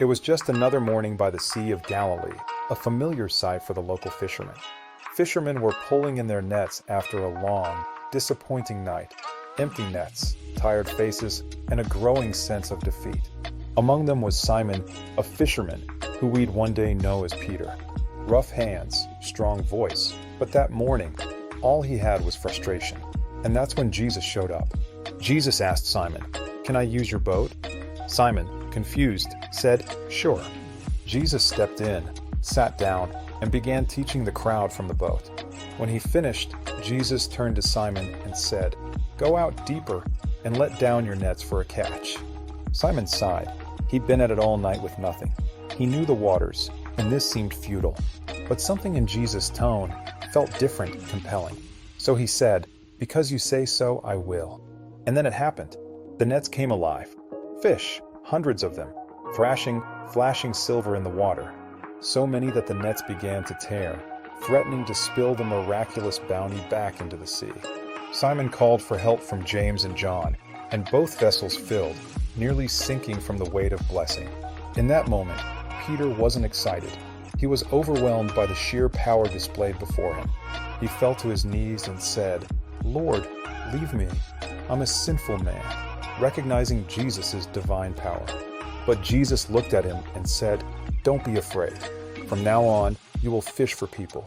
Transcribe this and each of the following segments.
It was just another morning by the Sea of Galilee, a familiar sight for the local fishermen. Fishermen were pulling in their nets after a long, disappointing night. Empty nets, tired faces, and a growing sense of defeat. Among them was Simon, a fisherman, who we'd one day know as Peter. Rough hands, strong voice, but that morning, all he had was frustration. And that's when Jesus showed up. Jesus asked Simon, "Can I use your boat?" Simon, confused, said, "Sure." Jesus stepped in, sat down, and began teaching the crowd from the boat. When he finished, Jesus turned to Simon and said, "Go out deeper and let down your nets for a catch." Simon sighed. He'd been at it all night with nothing. He knew the waters, and this seemed futile. But something in Jesus' tone felt different and compelling. So he said, "Because you say so, I will." And then it happened. The nets came alive. Fish, hundreds of them, flashing silver in the water. So many that the nets began to tear, threatening to spill the miraculous bounty back into the sea. Simon called for help from James and John, and both vessels filled, nearly sinking from the weight of blessing. In that moment, Peter wasn't excited. He was overwhelmed by the sheer power displayed before him. He fell to his knees and said, "Lord, leave me. I'm a sinful man," recognizing Jesus' divine power. But Jesus looked at him and said, "Don't be afraid. From now on, you will fish for people."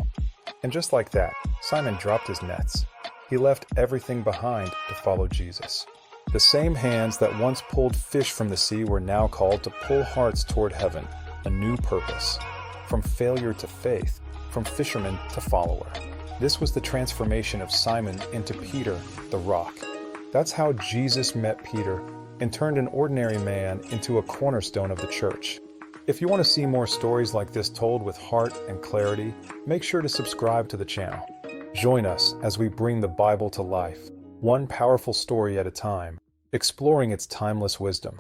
And just like that, Simon dropped his nets. He left everything behind to follow Jesus. The same hands that once pulled fish from the sea were now called to pull hearts toward heaven, a new purpose. From failure to faith, from fisherman to follower. This was the transformation of Simon into Peter, the rock. That's how Jesus met Peter and turned an ordinary man into a cornerstone of the church. If you want to see more stories like this told with heart and clarity, make sure to subscribe to the channel. Join us as we bring the Bible to life, one powerful story at a time, exploring its timeless wisdom.